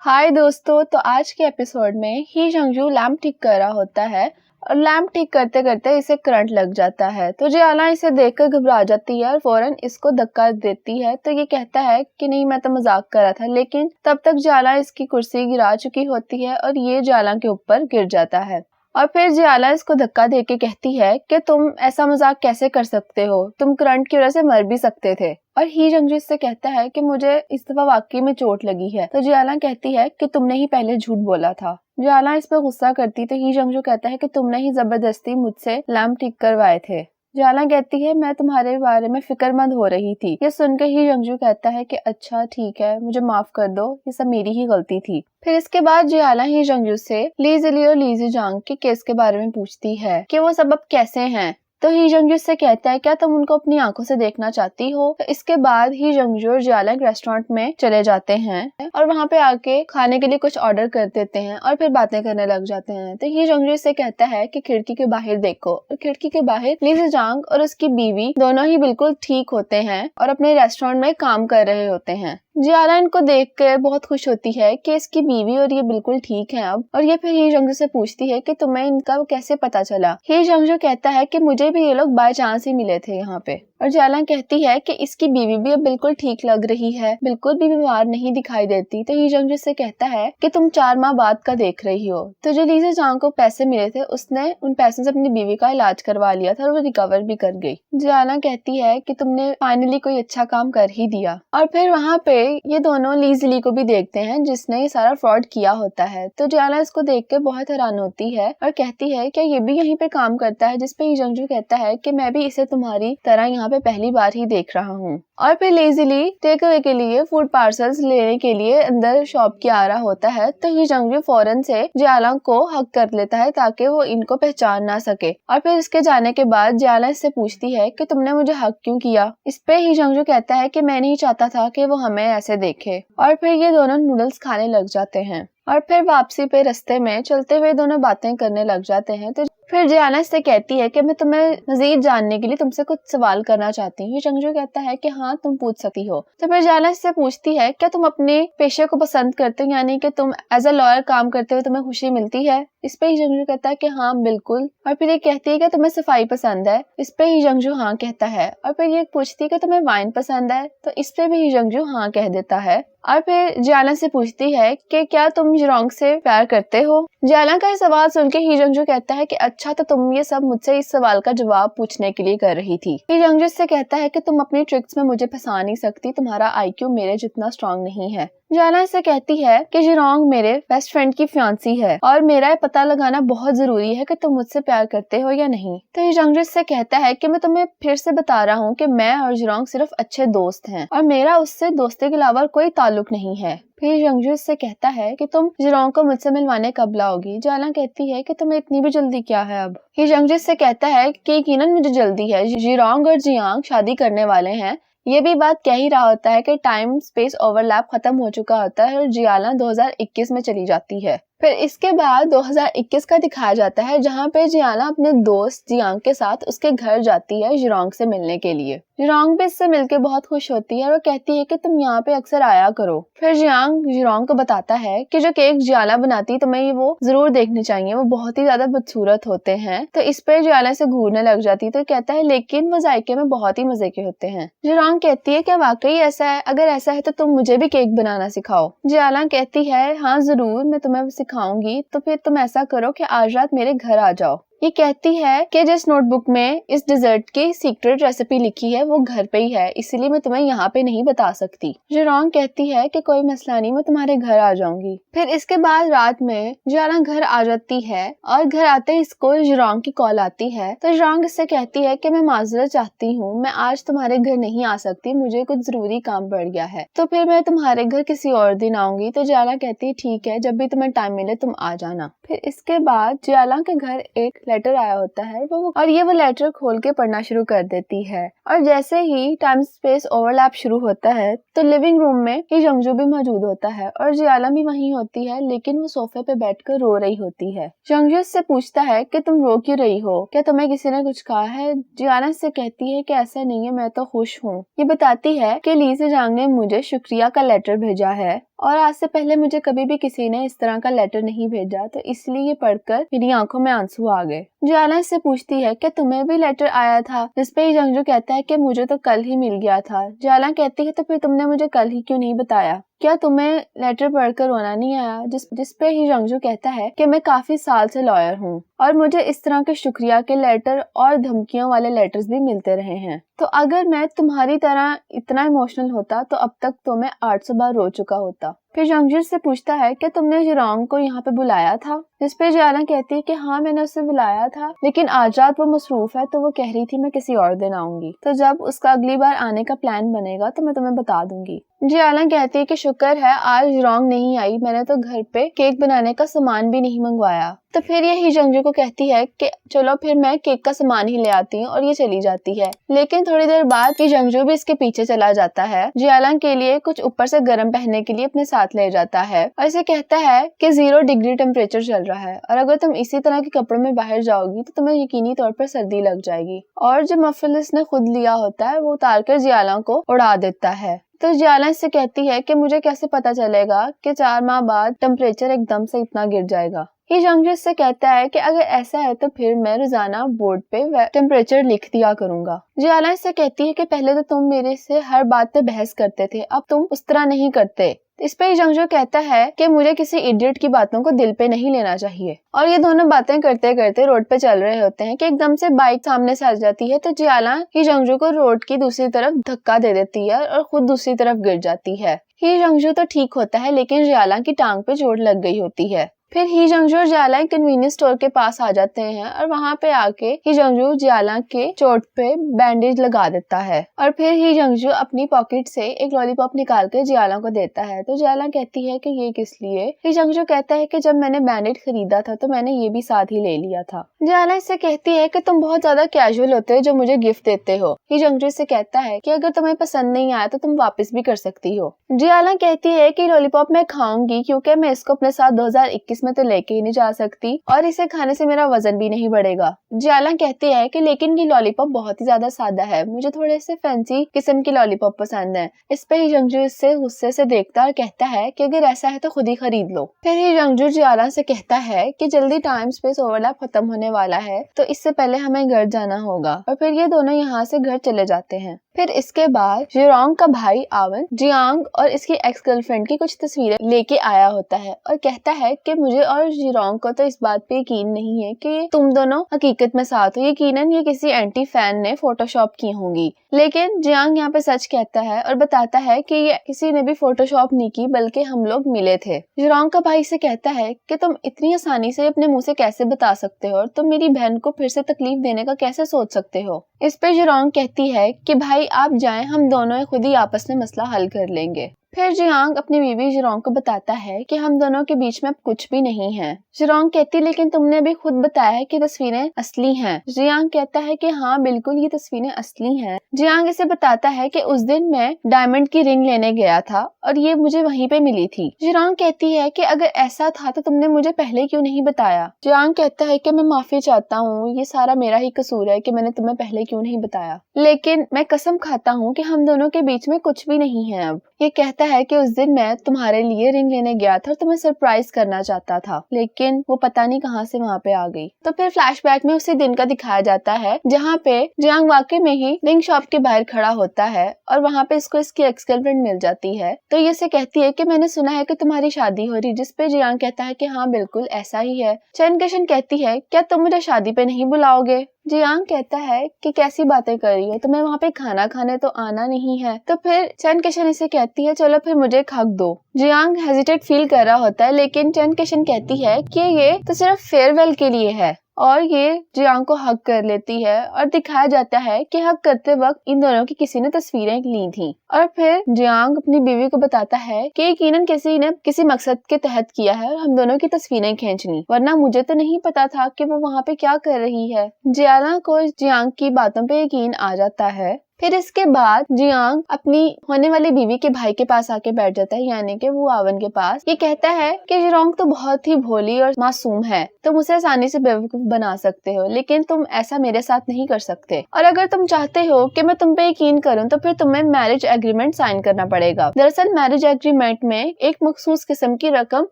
हाय दोस्तों, तो आज के एपिसोड में ही जंगजू लैम्प ठीक कर रहा होता है और लैम्प ठीक करते करते इसे करंट लग जाता है। तो जियाला इसे देखकर घबरा जाती है और फौरन इसको धक्का देती है। तो ये कहता है कि नहीं, मैं तो मजाक कर रहा था, लेकिन तब तक जियाला इसकी कुर्सी गिरा चुकी होती है और ये जियाला के ऊपर गिर जाता है। और फिर जियाला इसको धक्का देके कहती है कि तुम ऐसा मजाक कैसे कर सकते हो, तुम करंट की वजह से मर भी सकते थे। और ही जंगजू इससे कहता है कि मुझे इस दफा वाकई में चोट लगी है। तो जियाला कहती है कि तुमने ही पहले झूठ बोला था। जियाला इस पर गुस्सा करती तो ही जंगजू कहता है कि तुमने ही जबरदस्ती मुझसे लैम्प ठीक करवाए थे। जियाला कहती है मैं तुम्हारे बारे में फिक्रमंद हो रही थी। ये सुनकर ही जंगजू कहता है कि अच्छा ठीक है, मुझे माफ कर दो, ये सब मेरी ही गलती थी। फिर इसके बाद जियाला ही जंगजू से ली जिली और ली जियांग के केस के बारे में पूछती है कि वो सब अब कैसे हैं। तो ही जंगजू से कहता है क्या तुम उनको अपनी आंखों से देखना चाहती हो। तो इसके बाद ही जंगजू और जियाला एक रेस्टोरेंट में चले जाते हैं और वहाँ पे आके खाने के लिए कुछ ऑर्डर कर देते हैं और फिर बातें करने लग जाते हैं। तो ही जंगजू से कहता है कि खिड़की के बाहर देखो, और खिड़की के बाहर ली जियांग और उसकी बीवी दोनों ही बिल्कुल ठीक होते हैं और अपने रेस्टोरेंट में काम कर रहे होते हैं। जियाला इनको देखकर बहुत खुश होती है कि इसकी बीवी और ये बिल्कुल ठीक है अब। और ये फिर ही जंगजू से पूछती है कि तुम्हें इनका कैसे पता चला। ही जंगजू कहता है कि मुझे भी ये लोग बाय चांस ही मिले थे यहाँ पे। और जियाला कहती है कि इसकी बीवी भी अब बिल्कुल ठीक लग रही है, बिल्कुल भी बीमार नहीं दिखाई देती। तो ही जंगजू से कहता है कि तुम 4 माह बाद का देख रही हो। तो जो ली जियांग को पैसे मिले थे उसने उन पैसों से अपनी बीवी का इलाज करवा लिया था और वो रिकवर भी कर गई। जियाला कहती है कि तुमने फाइनली कोई अच्छा काम कर ही दिया। और फिर वहाँ पे ये दोनों ली जिली को भी देखते हैं जिसने ये सारा फ्रॉड किया होता है। तो जियाला इसको देख के बहुत हैरान होती है और कहती है कि ये भी यहीं पे काम करता है। जिसपे ही जंगजू कहता है कि मैं भी इसे तुम्हारी तरह यहाँ पे पहली बार ही देख रहा हूँ। और फिर ली जिली टेक अवे के लिए फूड पार्सल्स लेने के लिए अंदर शॉप के आ रहा होता है। तो ही जंगजू फौरन से जियाला को हक कर लेता है ताकि वो इनको पहचान ना सके। और फिर इसके जाने के बाद जियाला इससे पूछती है कि तुमने मुझे हक क्यों किया। इस पे ही जंगजू कहता है कि मैं नहीं चाहता था कि वो हमें ऐसे देखे। और फिर ये दोनों नूडल्स खाने लग जाते हैं और फिर वापसी पे रास्ते में चलते हुए दोनों बातें करने लग जाते हैं। तो फिर जियाला इससे कहती है कि मैं तुम्हें मजीद जानने के लिए तुमसे कुछ सवाल करना चाहती हूँ। जंगजू कहता है कि हाँ, तुम पूछ सकती हो। तो फिर जियाला इससे पूछती है क्या तुम अपने पेशे को पसंद करते हो, यानी कि तुम एज अ लॉयर काम करते हो, तुम्हें खुशी मिलती है। इस पे ही जंगजू कहता है कि हाँ बिल्कुल। और फिर ये कहती है कि तुम्हें सफाई पसंद है। इस पे ही जंगजू हाँ कहता है। और फिर ये पूछती है कि तुम्हें वाइन पसंद है। तो इस पे भी जंगजू हाँ कह देता है। और फिर जियाला से पूछती है कि क्या तुम जियांग से प्यार करते हो। जियाला का ये सवाल सुन के ही जंगजू कहता है कि अच्छा, तो तुम ये सब मुझसे इस सवाल का जवाब पूछने के लिए कर रही थी। ही जंगजू से कहता है कि तुम अपनी ट्रिक्स में मुझे फंसा नहीं सकती, तुम्हारा आईक्यू मेरे जितना स्ट्रांग नहीं है। जियाला इससे कहती है कि जियांग मेरे बेस्ट फ्रेंड की फियांसी है और मेरा पता लगाना बहुत जरूरी है कि तुम मुझसे प्यार करते हो या नहीं। तो ये जंगजू इससे कहता है कि मैं तुम्हें फिर से बता रहा हूँ कि मैं और जियांग सिर्फ अच्छे दोस्त हैं और मेरा उससे दोस्ती के अलावा कोई ताल्लुक नहीं है। फिर जंगजू इससे कहता है कि तुम जियांग को मुझसे मिलवाने कब लाओगी। जियाला कहती है कि तुम्हें इतनी भी जल्दी क्या है अब। ये जंगजू इससे कहता है कि यकीनन मुझे जल्दी है, जियांग और जियांग शादी करने वाले हैं। ये भी बात कह ही रहा होता है कि टाइम स्पेस ओवरलैप खत्म हो चुका होता है और जियाला 2021 में चली जाती है। फिर इसके बाद 2021 का दिखाया जाता है जहाँ पे जियाला अपने दोस्त जियांग के साथ उसके घर जाती है जियांग से मिलने के लिए। जियांग भी इससे मिलके बहुत खुश होती है और वो कहती है कि तुम यहाँ पे अक्सर आया करो। फिर जियांग को बताता है कि जो केक जियाला बनाती है तुम्हें वो जरूर देखने चाहिए, वो बहुत ही ज्यादा बदसूरत होते हैं। तो इस पे जियाला से घूरने लग जाती है। तो कहता है लेकिन वो जायके में बहुत ही मजे के होते हैं। जियांग कहती है क्या वाकई ऐसा है? अगर ऐसा है तो तुम मुझे भी केक बनाना सिखाओ। जियाला कहती है हाँ जरूर, मैं तुम्हें सिखाऊंगी। तो फिर तुम ऐसा करो कि आज रात मेरे घर आ जाओ। ये कहती है कि जिस नोटबुक में इस डिजर्ट की सीक्रेट रेसिपी लिखी है वो घर पे ही है, इसलिए मैं तुम्हें यहाँ पे नहीं बता सकती। जियांग कहती है कि कोई मसला नहीं, मैं तुम्हारे घर आ जाऊंगी। फिर इसके बाद रात में जियाला घर आ जाती है और घर आते ही इसको जियांग की कॉल आती है। तो जियांग इससे कहती है कि मैं माजरत चाहती हूँ, मैं आज तुम्हारे घर नहीं आ सकती, मुझे कुछ जरूरी काम पड़ गया है, तो फिर मैं तुम्हारे घर किसी और दिन आऊंगी। तो जियाला कहती है ठीक है, जब भी तुम्हें टाइम मिले तुम आ जाना। फिर इसके बाद जियाला के घर एक लेटर आया होता है और ये वो लेटर खोल के पढ़ना शुरू कर देती है। और जैसे ही टाइम स्पेस ओवरलैप शुरू होता है तो लिविंग रूम में ही जंगजू भी मौजूद होता है और जियाला भी वहीं होती है, लेकिन वो सोफे पे बैठकर रो रही होती है। जंगजू से पूछता है कि तुम रो क्यों रही हो, क्या तुम्हें किसी ने कुछ कहा है। जियाला से कहती है कि ऐसा नहीं है, मैं तो खुश हूँ। ये बताती है कि ली जियांग ने मुझे शुक्रिया का लेटर भेजा है और आज से पहले मुझे कभी भी किसी ने इस तरह का लेटर नहीं भेजा, तो इसलिए ये पढ़कर मेरी आंखों में आंसू आ गए। जियाला इससे पूछती है कि तुम्हें भी लेटर आया था, जिसपे ही जंगजू कहता है कि मुझे तो कल ही मिल गया था। जियाला कहती है तो फिर तुमने मुझे कल ही क्यों नहीं बताया? क्या तुम्हें लेटर पढ़कर रोना नहीं आया? जिसपे ही जंगजू कहता है कि मैं काफी साल से लॉयर हूँ और मुझे इस तरह के शुक्रिया के लेटर और धमकियों वाले लेटर्स भी मिलते रहे हैं। तो अगर मैं तुम्हारी तरह इतना इमोशनल होता तो अब तक तो मैं 800 बार रो चुका होता। फिर जंगजू से पूछता है कि तुमने जिरोंग को यहाँ पे बुलाया था? जिसपे जियाला कहती है कि हाँ मैंने उसे बुलाया था, लेकिन आज रात वो मसरूफ है तो वो कह रही थी मैं किसी और दिन आऊंगी, तो जब उसका अगली बार आने का प्लान बनेगा तो मैं तुम्हें बता दूंगी। जियाला कहती है कि शुक्र है आज जिरोंग नहीं आई, मैंने तो घर पे केक बनाने का सामान भी नहीं मंगवाया। तो फिर ये ही जंगजू को कहती है कि चलो फिर मैं केक का सामान ही ले आती हूँ, और ये चली जाती है। लेकिन थोड़ी देर बाद ये जंगजू भी इसके पीछे चला जाता है। जियाला के लिए कुछ ऊपर से गर्म पहनने के लिए अपने साथ ले जाता है और इसे कहता है कि 0 डिग्री टेम्परेचर चल रहा है और अगर तुम इसी तरह के कपड़ों में बाहर जाओगी तो तुम्हें यकीनी तौर पर सर्दी लग जाएगी। और जो मफलर इसने खुद लिया होता है वो उतार कर जियाला को उड़ा देता है। तो जियाला इससे कहती है कि मुझे कैसे पता चलेगा कि 4 माह बाद टेम्परेचर एकदम से इतना गिर जाएगा। ये जंगजू इससे कहता है कि अगर ऐसा है तो फिर मैं रोजाना बोर्ड पे टेम्परेचर लिख दिया करूंगा। जियाला इससे कहती है कि पहले तो तुम मेरे से हर बात पे बहस करते थे, अब तुम उस तरह नहीं करते। इस पे जंगजू कहता है कि मुझे किसी इडियट की बातों को दिल पे नहीं लेना चाहिए। और ये दोनों बातें करते करते रोड पे चल रहे होते हैं कि एकदम से बाइक सामने से आ जाती है। तो जियाला ही जंगजू को रोड की दूसरी तरफ धक्का दे देती है और खुद दूसरी तरफ गिर जाती है। ही जंगजू तो ठीक होता है, लेकिन जियाला की टांग पे चोट लग गई होती है। फिर ही जंगजू और जियाला एक कन्वीनियंस स्टोर के पास आ जाते हैं और वहाँ पे आके ही जंगजू जियाला के चोट पे बैंडेज लगा देता है। और फिर ही जंगजू अपनी पॉकेट से एक लॉलीपॉप निकाल कर जियाला को देता है। तो जियाला कहती है कि ये किस लिए? ही जंगजू कहता है कि जब मैंने बैंडेज खरीदा था तो मैंने ये भी साथ ही ले लिया था। जियाला इससे कहती है कि तुम बहुत ज्यादा कैजुअल होते हो जो मुझे गिफ्ट देते हो। ही जंगजू इससे कहता है कि अगर तुम्हें पसंद नहीं आया तो तुम वापस भी कर सकती हो। जियाला कहती है कि लॉलीपॉप मैं खाऊंगी क्योंकि मैं इसको अपने साथ 2021 में तो लेके ही नहीं जा सकती और इसे खाने से मेरा वजन भी नहीं बढ़ेगा। जियाला कहती है कि लेकिन ये लॉलीपॉप बहुत ही ज्यादा सादा है, मुझे थोड़े से फैंसी किस्म की लॉलीपॉप पसंद है। इस पे ही जंगजू इससे गुस्से से देखता और कहता है कि अगर ऐसा है तो खुद ही खरीद लो। फिर ही जंगजू जियाला से कहता है कि जल्दी टाइम स्पेस ओवरलैप खत्म होने वाला है तो इससे पहले हमें घर जाना होगा। और फिर ये दोनों यहाँ से घर चले जाते हैं। फिर इसके बाद जिरोंग का भाई आवन जियांग और इसकी एक्स गर्लफ्रेंड की कुछ तस्वीरें लेके आया होता है और कहता है कि मुझे और जिरोंग को तो इस बात पे यकीन नहीं है कि तुम दोनों हकीकत में साथ हो, यकीनन ये किसी एंटी फैन ने फोटोशॉप की होंगी। लेकिन जियांग यहाँ पे सच कहता है और बताता है कि ये किसी ने भी फोटोशॉप नहीं की, बल्कि हम लोग मिले थे। जिरोंग का भाई से कहता है कि तुम इतनी आसानी से अपने मुंह से कैसे बता सकते हो और तुम मेरी बहन को फिर से तकलीफ देने का कैसे सोच सकते हो। इस पे जिरोंग कहती है कि भाई आप जाएं, हम दोनों खुद ही आपस में मसला हल कर लेंगे। फिर जियांग अपनी बीवी जिरोंग को बताता है कि हम दोनों के बीच में अब कुछ भी नहीं है। जिरोंग कहती लेकिन तुमने भी खुद बताया है कि तस्वीरें असली हैं। जियांग कहता है कि हाँ बिल्कुल ये तस्वीरें असली हैं। जियांग इसे बताता है कि उस दिन मैं डायमंड की रिंग लेने गया था और ये मुझे वहीं पे मिली थी। जिरोंग कहती है कि अगर ऐसा था तो तुमने मुझे पहले क्यों नहीं बताया। जियांग कहता है कि मैं माफी चाहता हूँ, ये सारा मेरा ही कसूर है कि मैंने तुम्हें पहले क्यों नहीं बताया, लेकिन मैं कसम खाता हूँ कि हम दोनों के बीच में कुछ भी नहीं है। अब ये कहता है कि उस दिन मैं तुम्हारे लिए रिंग लेने गया था और तुम्हें सरप्राइज करना चाहता था, लेकिन वो पता नहीं कहां से वहां पे आ गई। तो फिर फ्लैशबैक में उसी दिन का दिखाया जाता है जहां पे जियांग वाकई में ही रिंग शॉप के बाहर खड़ा होता है और वहां पे इसको इसकी एक्स गर्लफ्रेंड मिल जाती है। तो ये से कहती है कि मैंने सुना है कि तुम्हारी शादी हो रही, जिसपे जियांग कहता है कि हाँ बिल्कुल ऐसा ही है। चेन केशन कहती है क्या तुम मुझे शादी पे नहीं बुलाओगे। जियांग कहता है कि कैसी बातें कर रही हो, तुम्हें वहाँ पे खाना खाने तो आना नहीं है। तो फिर चेन केशन इसे कहती है चलो फिर मुझे एक हक दो। जियांग हेजिटेट फील कर रहा होता है, लेकिन चेन केशन कहती है कि ये तो सिर्फ फेयरवेल के लिए है और ये जियांग को हक कर लेती है और दिखाया जाता है कि हक करते वक्त इन दोनों की किसी ने तस्वीरें ली थी। और फिर जियांग अपनी बीवी को बताता है कि यकीनन किसी ने किसी मकसद के तहत किया है और हम दोनों की तस्वीरें खींच ली, वरना मुझे तो नहीं पता था कि वो वहाँ पे क्या कर रही है। जियाला को जियांग की बातों पे यकीन आ जाता है। फिर इसके बाद जियांग अपनी होने वाली बीवी के भाई के पास आके बैठ जाता है, यानी कि वो आवन के पास। ये कहता है कि जिरोंग तो बहुत ही भोली और मासूम है, तुम उसे आसानी से बेवकूफ बना सकते हो, लेकिन तुम ऐसा मेरे साथ नहीं कर सकते। और अगर तुम चाहते हो कि मैं तुम पे यकीन करूं तो फिर तुम्हें मैरिज एग्रीमेंट साइन करना पड़ेगा। दरअसल मैरिज एग्रीमेंट में एक मखसूस किस्म की रकम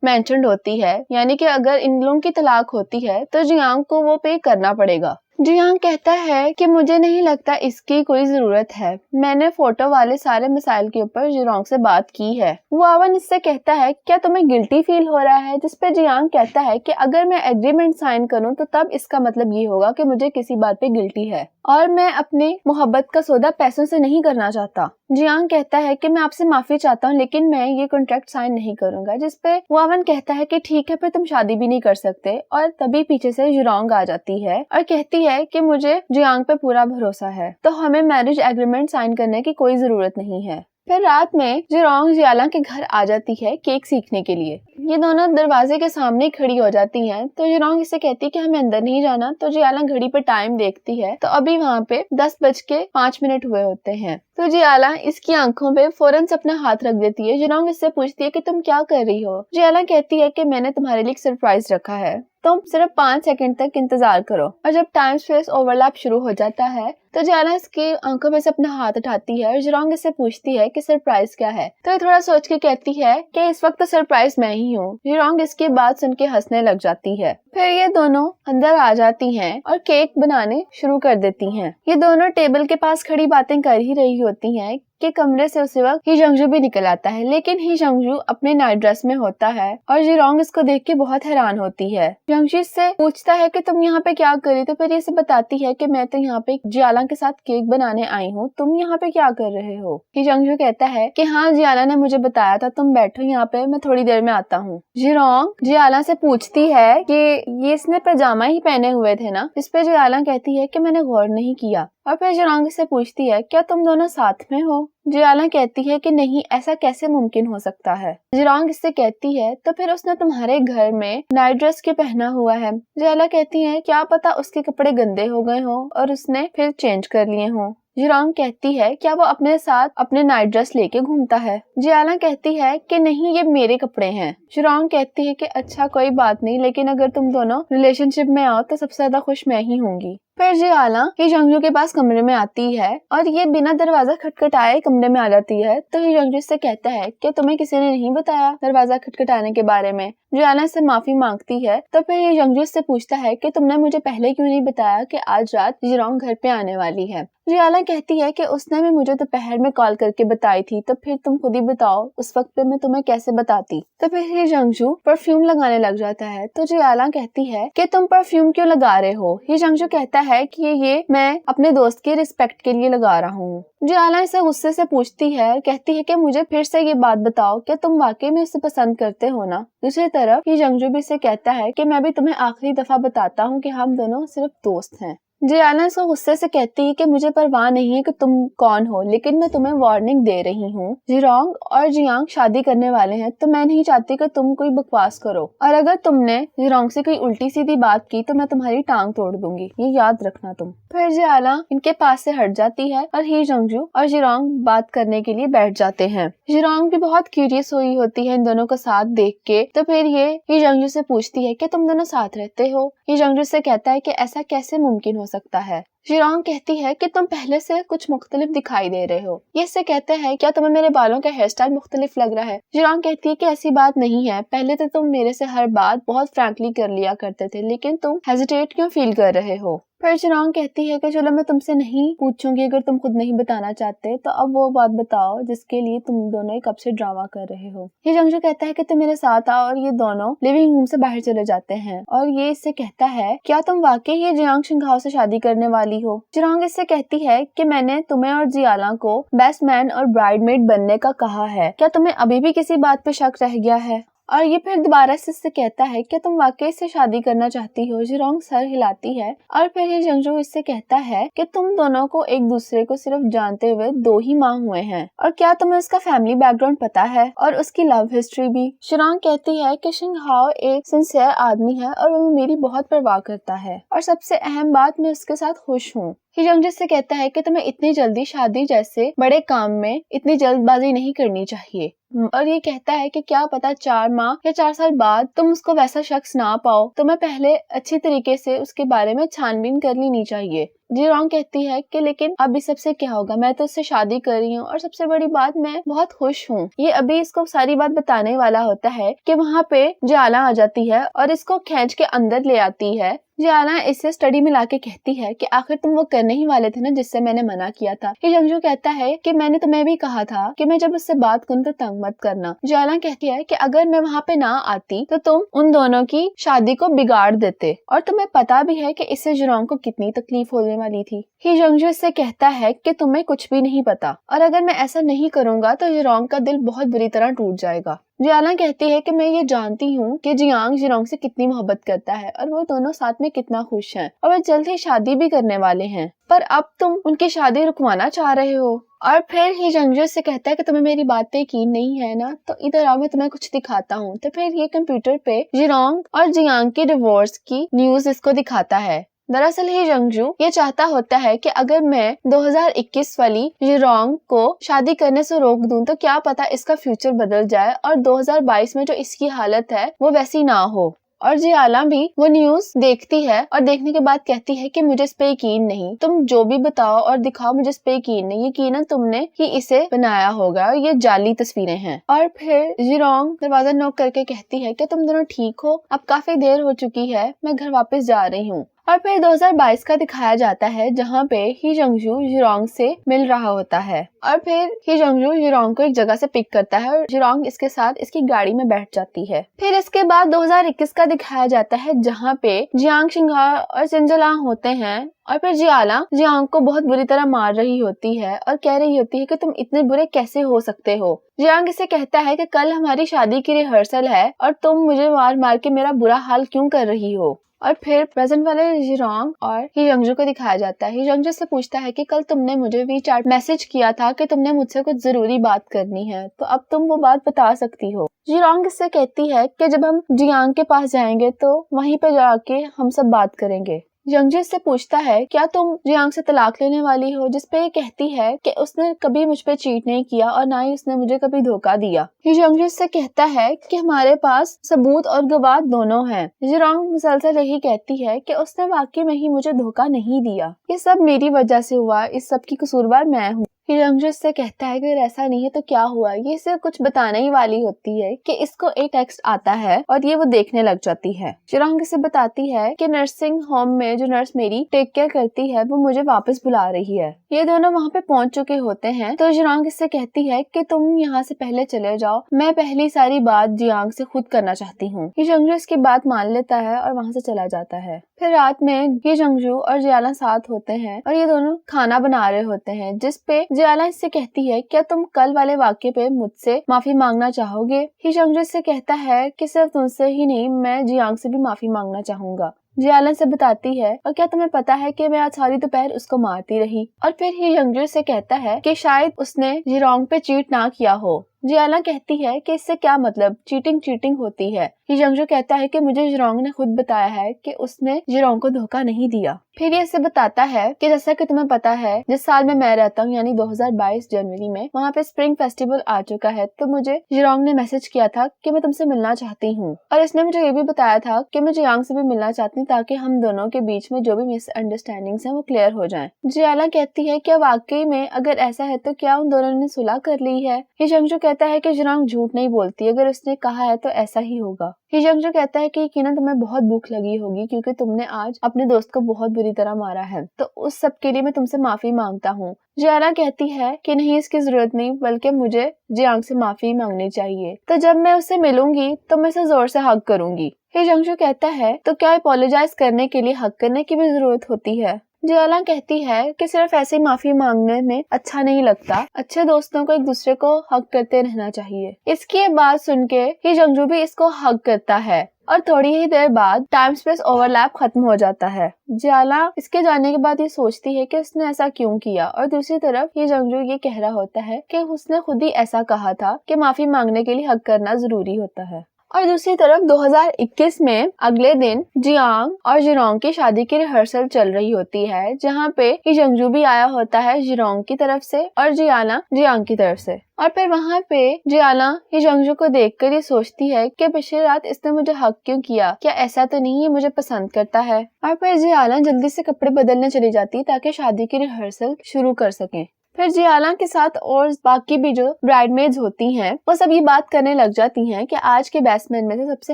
मेंशन्ड होती है, यानी कि अगर इन लोगों की तलाक होती है तो जियांग को वो पे करना पड़ेगा। जियांग कहता है कि मुझे नहीं लगता इसकी कोई जरूरत है, मैंने फोटो वाले सारे मसाइल के ऊपर जिरोंग से बात की है। वो आवन इससे कहता है क्या तुम्हें गिल्टी फील हो रहा है, जिस पे जियांग कहता है कि अगर मैं एग्रीमेंट साइन करूं तो तब इसका मतलब ये होगा कि मुझे किसी बात पे गिल्टी है और मैं अपने मोहब्बत का सौदा पैसों से नहीं करना चाहता। जियांग कहता है कि मैं आपसे माफी चाहता हूँ, लेकिन मैं ये कॉन्ट्रैक्ट साइन नहीं करूंगा, जिस पे वावन कहता है कि ठीक है, फिर तुम शादी भी नहीं कर सकते। और तभी पीछे से जिरोंग आ जाती है और कहती है कि मुझे जियांग पे पूरा भरोसा है, तो हमें मैरिज एग्रीमेंट साइन करने की कोई जरूरत नहीं है। फिर रात में जिरोंग जियाला के घर आ जाती है केक सीखने के लिए। ये दोनों दरवाजे के सामने खड़ी हो जाती हैं, तो जिरोंग इससे कहती है कि हमें अंदर नहीं जाना। तो जियाला घड़ी पे टाइम देखती है तो अभी वहाँ पे 10:05 हुए होते हैं। तो जियाला इसकी आंखों पे फौरन से अपना हाथ रख देती है। जिरोंग इससे पूछती है कि तुम क्या कर रही हो। जियाला कहती है कि मैंने तुम्हारे लिए एक सरप्राइज रखा है, तुम सिर्फ 5 सेकंड तक इंतजार करो। और जब टाइम स्पेस ओवरलैप शुरू हो जाता है तो जियाला इसकी आंखों में से अपना हाथ उठाती है और जिरोंग इससे पूछती है कि सरप्राइज क्या है। तो ये थोड़ा सोच के कहती है कि इस वक्त तो सरप्राइज मैं ही हूँ। जिरोंग इसकी बात सुन के हंसने लग जाती है। फिर ये दोनों अंदर आ जाती हैं और केक बनाने शुरू कर देती हैं। ये दोनों टेबल के पास खड़ी बातें कर ही रही होती हैं कि कमरे से उसी वक्त ही जंगजू भी निकल आता है, लेकिन ही जंगजू अपने नाइट ड्रेस में होता है और जिरोंग इसको देख के बहुत हैरान होती है। जंगजू इससे पूछता है कि तुम यहाँ पे क्या करी, तो फिर इसे बताती है कि मैं तो यहाँ पे जियाला के साथ केक बनाने आई हूँ, तुम यहाँ पे क्या कर रहे हो। ही जंगजू कहता है कि हाँ, जियाला ने मुझे बताया था, तुम बैठो यहाँ पे, मैं थोड़ी देर में आता हूँ। जिरोंग जियाला से पूछती है कि ये इसने पैजामा ही पहने हुए थे ना, इस पे जियाला कहती है कि मैंने गौर नहीं किया। और फिर जिरोंग से पूछती है क्या तुम दोनों साथ में हो। जियाला कहती है कि नहीं, ऐसा कैसे मुमकिन हो सकता है। जिरोंग इससे कहती है तो फिर उसने तुम्हारे घर में नाइट ड्रेस क्यों पहना हुआ है। जियाला कहती है क्या पता उसके कपड़े गंदे हो गए हो और उसने फिर चेंज कर लिए हो। जिरोंग कहती है क्या वो अपने साथ अपने नाइट ड्रेस लेके घूमता है। जियाला कहती है कि नहीं, ये मेरे कपड़े हैं। जिरोंग कहती है कि अच्छा कोई बात नहीं, लेकिन अगर तुम दोनों रिलेशनशिप में आओ तो सबसे ज्यादा खुश मैं ही होंगी। फिर जियाला ही जंगजू के पास कमरे में आती है और ये बिना दरवाजा खटखटाए कमरे में आ जाती है। तो ही जंगजू से कहता है कि तुम्हें किसी ने नहीं बताया दरवाजा खटखटाने के बारे में। जियाला से माफी मांगती है तो फिर ये जंगजू से पूछता है कि तुमने मुझे पहले क्यों नहीं बताया कि आज रात जिरोंग घर पे आने वाली है। जियाला कहती है कि उसने भी मुझे दोपहर में कॉल करके बताई थी, तो फिर तुम खुद ही बताओ उस वक्त पे मैं तुम्हें कैसे बताती। तो फिर ये जंगजू परफ्यूम लगाने लग जाता है। तो जियाला कहती है कि तुम परफ्यूम क्यों लगा रहे हो। ये जंगजू कहता है कि ये मैं अपने दोस्त की रिस्पेक्ट के लिए लगा रहा हूँ। जियाला इसे गुस्से से पूछती है और कहती है कि मुझे फिर से ये बात बताओ, क्या तुम वाकई में उसे पसंद करते हो ना। दूसरी तरफ ये जंगजू भी इसे कहता है कि मैं भी तुम्हें आखिरी दफा बताता हूँ कि हम दोनों सिर्फ दोस्त हैं। जियाला इसको गुस्से से कहती है कि मुझे परवाह नहीं है कि तुम कौन हो, लेकिन मैं तुम्हें वार्निंग दे रही हूँ। जिरोंग और जियांग शादी करने वाले हैं, तो मैं नहीं चाहती कि तुम कोई बकवास करो, और अगर तुमने जिरोंग से कोई उल्टी सीधी बात की तो मैं तुम्हारी टांग तोड़ दूंगी, ये याद रखना तुम। फिर जियाला इनके पास से हट जाती है और ही जंगजू और जिरोंग बात करने के लिए बैठ जाते हैं। जिरोंग भी बहुत क्यूरियस हुई होती है इन दोनों का साथ देख के। तो फिर ये जंगजू से पूछती है कि तुम दोनों साथ रहते हो। ये जंगजू से कहता है कि ऐसा कैसे मुमकिन हो सकता है। जिरोंग कहती है कि तुम पहले से कुछ मुख्तलिफ दिखाई दे रहे हो। ये इससे कहते हैं क्या तुम्हें मेरे बालों का हेयर स्टाइल मुख्तलिफ लग रहा है। जिरोंग कहती है कि ऐसी बात नहीं है, पहले तो तुम मेरे से हर बात बहुत फ्रैंकली कर लिया करते थे, लेकिन तुम हेजिटेट क्यों फील कर रहे हो। फिर जिरोंग कहती है कि चलो मैं तुमसे नहीं पूछूंगी, अगर तुम खुद नहीं बताना चाहते तो अब वो बात बताओ जिसके लिए तुम दोनों कब से ड्रामा कर रहे हो। ये जंगजू कहता है कि तुम मेरे साथ आओ, और ये दोनों लिविंग रूम से बाहर चले जाते हैं और ये इससे कहता है क्या तुम वाकई ये जियांग शिंघाओ से शादी करने वाली हो। जिरोंग इससे कहती है कि मैंने तुम्हें और जियाला को बेस्ट मैन और ब्राइडमेड बनने का कहा है, क्या तुम्हें अभी भी किसी बात पे शक रह गया है। और ये फिर दोबारा से इससे कहता है कि तुम वाकई से शादी करना चाहती हो। जिरोंग सर हिलाती है और फिर ये जंगजू इससे कहता है कि तुम दोनों को एक दूसरे को सिर्फ जानते हुए 2 ही माह हुए हैं, और क्या तुम्हें उसका फैमिली बैकग्राउंड पता है और उसकी लव हिस्ट्री भी। जिरोंग कहती है कि शिंघाओ एक सिंसियर आदमी है और वो मेरी बहुत परवाह करता है, और सबसे अहम बात मैं उसके साथ खुश हूँ। ही जंगजू से कहता है कि तुम्हें इतनी जल्दी शादी जैसे बड़े काम में इतनी जल्दबाजी नहीं करनी चाहिए, और ये कहता है कि क्या पता 4 माह या 4 साल बाद तुम उसको वैसा शख्स ना पाओ, तुम्हें पहले अच्छी तरीके से उसके बारे में छानबीन कर लेनी चाहिए। जी-रोंग कहती है कि लेकिन अभी सबसे क्या होगा, मैं तो उससे शादी कर रही हूँ और सबसे बड़ी बात मैं बहुत खुश हूँ। ये अभी इसको सारी बात बताने वाला होता है कि वहाँ पे जियाला आ जाती है और इसको खींच के अंदर ले आती है। जियाला इसे स्टडी में लाके कहती है कि आखिर तुम वो करने ही वाले थे ना जिससे मैंने मना किया था। ही जंगजू कहता है कि मैंने तुम्हें भी कहा था कि मैं जब उससे बात करूँ तो तंग मत करना। जियाला कहती है कि अगर मैं वहाँ पे ना आती तो तुम उन दोनों की शादी को बिगाड़ देते, और तुम्हें पता भी है कि इससे जिरोंग को कितनी तकलीफ होने वाली थी। ही जंगजू इससे कहता है कि तुम्हें कुछ भी नहीं पता, और अगर मैं ऐसा नहीं करूँगा तो जिरोंग का दिल बहुत बुरी तरह टूट जाएगा। जियाला कहती है कि मैं ये जानती हूँ कि जियांग जिरोंग से कितनी मोहब्बत करता है और वो दोनों साथ में कितना खुश हैं, और वे जल्द ही शादी भी करने वाले हैं, पर अब तुम उनकी शादी रुकवाना चाह रहे हो। और फिर ही जंगजू से कहता है कि तुम्हें मेरी बात पे यकीन नहीं है ना, तो इधर आओ मैं तुम्हें कुछ दिखाता हूँ। तो फिर ये कंप्यूटर पे जिरोंग और जियांग के डिवोर्स की न्यूज इसको दिखाता है। दरअसल ही जंगजू ये चाहता होता है कि अगर मैं 2021 वाली जिरोंग को शादी करने से रोक दूं तो क्या पता इसका फ्यूचर बदल जाए और 2022 में जो इसकी हालत है वो वैसी ना हो। और जियाला भी वो न्यूज देखती है और देखने के बाद कहती है कि मुझे इस पे यकीन नहीं, तुम जो भी बताओ और दिखाओ मुझे इस पे यकीन नहीं, यकीनन तुमने ही इसे बनाया होगा और ये जाली तस्वीरें हैं। और फिर जिरोंग दरवाजा नॉक करके कहती है कि तुम दोनों ठीक हो, अब काफी देर हो चुकी है, मैं घर वापस जा रही हूँ। और फिर 2022 का दिखाया जाता है जहाँ पे ही जंगजू जिरोंग से मिल रहा होता है, और फिर ही जंगजू जिरोंग को एक जगह से पिक करता है और जिरोंग इसके साथ इसकी गाड़ी में बैठ जाती है। फिर इसके बाद 2021 का दिखाया जाता है जहाँ पे जियांग शिंघार और जिनजलांग होते हैं, और फिर जियाला जियांग को बहुत बुरी तरह मार रही होती है और कह रही होती है कि तुम इतने बुरे कैसे हो सकते हो। जियांग इसे कहता है कि कल हमारी शादी की रिहर्सल है और तुम मुझे मार मार के मेरा बुरा हाल क्यों कर रही हो। और फिर प्रेजेंट वाले जिरोंग और ही जंगजू को दिखाया जाता है। ही जंगजू से पूछता है कि कल तुमने मुझे वीचैट मैसेज किया था कि तुमने मुझसे कुछ जरूरी बात करनी है, तो अब तुम वो बात बता सकती हो। जिरोंग इससे कहती है कि जब हम जियांग के पास जाएंगे तो वहीं पे जाके हम सब बात करेंगे। जंगजू से पूछता है क्या तुम जियांग से तलाक लेने वाली हो, जिसपे ये कहती है कि उसने कभी मुझ पे चीट नहीं किया और ना ही उसने मुझे कभी धोखा दिया। जंगजू से कहता है कि हमारे पास सबूत और गवाह दोनों हैं। जिरोंग मुसलसल यही कहती है कि उसने वाकई में ही मुझे धोखा नहीं दिया, ये सब मेरी वजह से हुआ, इस सब की कसूरवार मैं हूँ। जंगजू से कहता है कि अगर ऐसा नहीं है तो क्या हुआ। ये सिर्फ कुछ बताने ही वाली होती है कि इसको एक टेक्स्ट आता है और ये वो देखने लग जाती है। जिरोंग इसे बताती है कि नर्सिंग होम में जो नर्स मेरी टेक केयर करती है वो मुझे वापस बुला रही है। ये दोनों वहाँ पे पहुँच चुके होते हैं तो जिरोंग इससे कहती है कि तुम यहाँ से पहले चले जाओ, मैं पहली सारी बात जियांग से खुद करना चाहती हूँ। ये जंगजू इसकी बात मान लेता है और वहाँ से चला जाता है। फिर रात में ये जंगजू और जियाला साथ होते हैं और ये दोनों खाना बना रहे होते हैं, जिसपे जियाला इससे कहती है क्या तुम कल वाले वाक्य पे मुझसे माफी मांगना चाहोगे। ही जंगजू इससे कहता है कि सिर्फ तुमसे ही नहीं, मैं जियांग से भी माफी मांगना चाहूंगा। जियाला से बताती है और क्या तुम्हें पता है कि मैं आज सारी दोपहर उसको मारती रही। और फिर ही जंगजू से कहता है कि शायद उसने जिरोंग पे चीट ना किया हो। जियाला कहती है कि इससे क्या मतलब, चीटिंग होती है। ही जंगजू कहता है कि मुझे जिरोंग ने खुद बताया है कि उसने जिरोंग को धोखा नहीं दिया। फिर ये इसे बताता है कि जैसा कि तुम्हें पता है जिस साल में मैं रहता हूँ यानी 2022 जनवरी में वहाँ पे स्प्रिंग फेस्टिवल आ चुका है, तो मुझे जिरोंग ने मैसेज किया था कि मैं तुमसे मिलना चाहती हूँ, और इसने मुझे ये भी बताया था कि मैं जियांग से भी मिलना चाहती हूँ ताकि हम दोनों के बीच में जो भी मिसअंडरस्टैंडिंग्स हैं वो क्लियर हो जाएं। जियाला कहती है क्या वाकई में अगर ऐसा है तो क्या उन दोनों ने सुलह कर ली है। ही जंगजू कहता है कि जिरोंग झूठ नहीं बोलती, अगर उसने कहा है तो ऐसा ही होगा। ही जंगजू कहता है कि यकीनन तुम्हें बहुत भूख लगी होगी क्योंकि तुमने आज अपने दोस्त को बहुत बुरी तरह मारा है, तो उस सब के लिए मैं तुमसे माफी मांगता हूँ। जियाला कहती है कि नहीं, इसकी जरूरत नहीं, बल्कि मुझे जियांग से माफी मांगनी चाहिए, तो जब मैं उससे मिलूंगी तो मैं उसे जोर से हग करूंगी। ही जंगजू कहता है तो क्या अपोलोजाइज करने के लिए हग करने की भी जरूरत होती है। जियाला कहती है कि सिर्फ ऐसे ही माफी मांगने में अच्छा नहीं लगता, अच्छे दोस्तों को एक दूसरे को हग करते रहना चाहिए। इसकी बात सुन के ही जंगजू भी इसको हग करता है और थोड़ी ही देर बाद टाइम स्पेस ओवरलैप खत्म हो जाता है। जियाला इसके जाने के बाद ये सोचती है कि उसने ऐसा क्यों किया, और दूसरी तरफ ये जंगजू ये कह रहा होता है कि उसने खुद ही ऐसा कहा था कि माफी मांगने के लिए हग करना जरूरी होता है। और दूसरी तरफ 2021 में अगले दिन जियांग और जिरोंग की शादी की रिहर्सल चल रही होती है, जहाँ पे ही जंगजू भी आया होता है जिरोंग की तरफ से और जियाना जियांग की तरफ से। और फिर वहाँ पे जियाना ही जंगजू को देखकर ये सोचती है कि पिछली रात इसने मुझे हक क्यों किया, क्या ऐसा तो नहीं है मुझे पसंद करता है। और फिर जियाना जल्दी से कपड़े बदलने चली जाती है ताकि शादी की रिहर्सल शुरू कर सके। फिर जियाना के साथ और बाकी भी जो ब्राइडमेड्स होती हैं वो सब ये बात करने लग जाती हैं कि आज के बेस्टमैन में से सबसे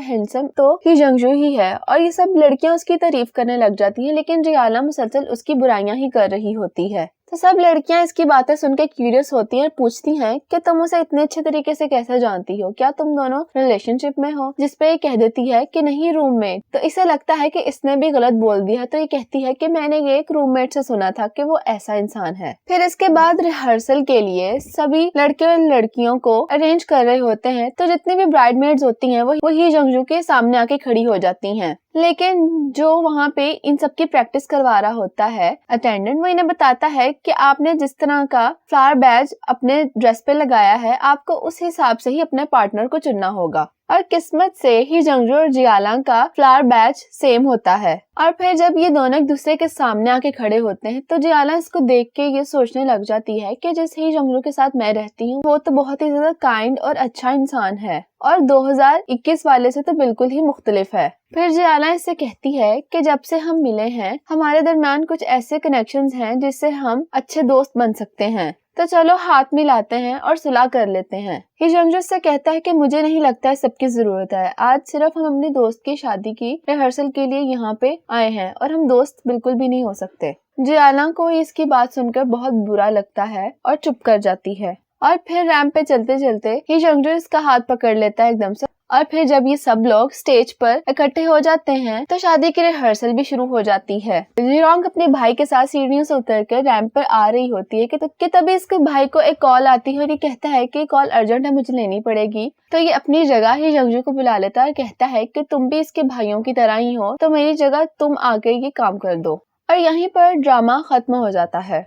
हैंडसम तो ही जंगजू ही है, और ये सब लड़कियां उसकी तारीफ करने लग जाती हैं, लेकिन जियाना मुसलसल उसकी बुराइयां ही कर रही होती है। तो सब लड़कियां इसकी बातें सुनकर क्यूरियस होती हैं और पूछती हैं कि तुम उसे इतने अच्छे तरीके से कैसे जानती हो, क्या तुम दोनों रिलेशनशिप में हो। जिसपे ये कह देती है कि नहीं, रूममेट। तो इसे लगता है कि इसने भी गलत बोल दिया, तो ये कहती है कि मैंने ये एक रूममेट से सुना था कि वो ऐसा इंसान है। फिर इसके बाद रिहर्सल के लिए सभी लड़के और लड़कियों को अरेंज कर रहे होते हैं, तो जितनी भी ब्राइडमेड्स होती हैं वो ही जंगजू के सामने आके खड़ी हो जाती हैं। लेकिन जो वहाँ पे इन सब की प्रैक्टिस करवा रहा होता है अटेंडेंट, वो इन्हें बताता है कि आपने जिस तरह का फ्लावर बैज अपने ड्रेस पे लगाया है, आपको उस हिसाब से ही अपने पार्टनर को चुनना होगा। और किस्मत से ही जंगजू और जियाला का फ्लावर बैच सेम होता है। और फिर जब ये दोनों एक दूसरे के सामने आके खड़े होते हैं तो जियाला इसको देख के ये सोचने लग जाती है कि जैसे ही जंगजू के साथ मैं रहती हूँ वो तो बहुत ही ज्यादा काइंड और अच्छा इंसान है, और 2021 वाले से तो बिल्कुल ही मुख्तलिफ है। फिर जियाला इससे कहती है कि जब से हम मिले हैं हमारे दरमियान कुछ ऐसे कनेक्शंस हैं जिससे हम अच्छे दोस्त बन सकते हैं, तो चलो हाथ मिलाते हैं और सुलह कर लेते हैं। ही जंगजू से कहता है कि मुझे नहीं लगता है सबकी जरूरत है, आज सिर्फ हम अपनी दोस्त की शादी की रिहर्सल के लिए यहाँ पे आए हैं और हम दोस्त बिल्कुल भी नहीं हो सकते। जियाला को इसकी बात सुनकर बहुत बुरा लगता है और चुप कर जाती है। और फिर रैंप पे चलते चलते ही जंगजू इसका हाथ पकड़ लेता है एकदम से। और फिर जब ये सब लोग स्टेज पर इकट्ठे हो जाते हैं तो शादी की रिहर्सल भी शुरू हो जाती है। जिरोंग अपने भाई के साथ सीढ़ियों से उतरकर रैंप पर आ रही होती है कि तभी इसके भाई को एक कॉल आती है और ये कहता है कि कॉल अर्जेंट है, मुझे लेनी पड़ेगी। तो ये अपनी जगह ही जंगजू को बुला लेता है और कहता है कि तुम भी इसके भाइयों की तरह ही हो, तो मेरी जगह तुम आके ये काम कर दो। और यहीं पर ड्रामा खत्म हो जाता है।